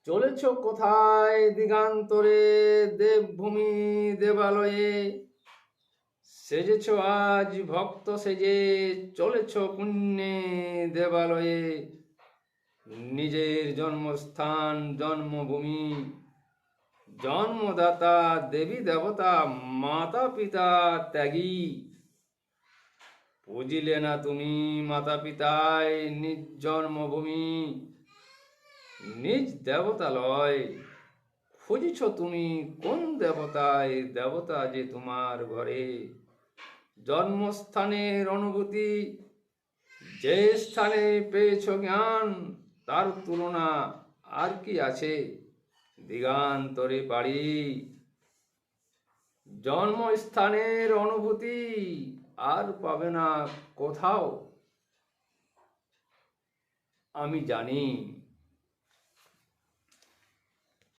চলেছ কোথায় দিগান্তরে দেবভূমি দেবালয়ে, সেজেছ আজ ভক্ত সেজে চলেছ পুণ্যে দেবালয়ে। নিজের জন্মস্থান জন্মভূমি, জন্মদাতা দেবী দেবতা মাতা পিতা ত্যাগী। বুঝিলে না তুমি মাতা পিতায় নিজ জন্মভূমি, নিজ দেবতালয় খুঁজিছ তুমি কোন দেবতায়, দেবতা যে তোমার ঘরে। জন্মস্থানের অনুভূতি যে স্থানে পেয়েছ জ্ঞান, তার তুলনা আর কি আছে দিগান্তরে বাড়ি। জন্মস্থানের অনুভূতি আর পাবে না কোথাও, আমি জানি।